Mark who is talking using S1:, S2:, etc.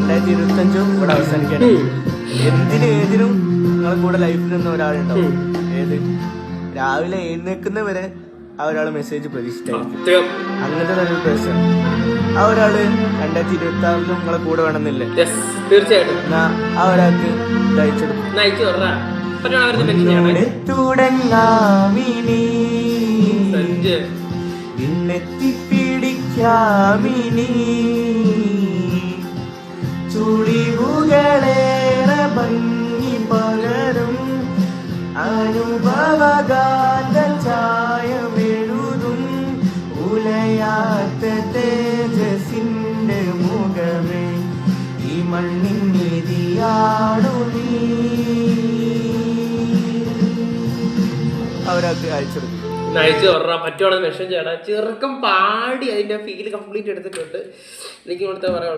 S1: 2025 ഇവിടെ അവസാനിക്കാണ്. ഏതിനും നിങ്ങളെ കൂടെ ലൈഫിൽ നിന്ന് ഒരാളുണ്ടാവും. ഏത് രാവിലെ എഴുന്നേക്കുന്നവരെ ആ ഒരാൾ മെസ്സേജ് പ്രതീക്ഷിച്ചായിരിക്കും. അങ്ങനത്തെ നല്ലൊരു പേഴ്സൺ. ആ ഒരാള് 2026 നിങ്ങളെ കൂടെ വേണമെന്നില്ലേ?
S2: തീർച്ചയായിട്ടും.
S1: ആ ഒരാൾക്ക് അയച്ചെടുക്കും. തുടങ്ങാമിനി പിന്നെത്തിപ്പിടിക്കാമിനി ചുളിവുകളേറെ ഭംഗി പകരും അനുഭവഗാഥ ചായമെഴുതും ഉലയാത്ത തേജസിന്റെ മുഖമേ ഈ മണ്ണിൻ നിധിയാണു നീ. അവരൊക്കെ അയച്ചെടുക്കും.
S2: പറ്റുവാണെന്ന് മെൻഷൻ ചെയ്യണം. ചെറുക്കം പാടി അതിന്റെ ഫീല് കംപ്ലീറ്റ് എടുത്തിട്ടുണ്ട്. എനിക്ക് ഇവിടുത്തെ പറയാം.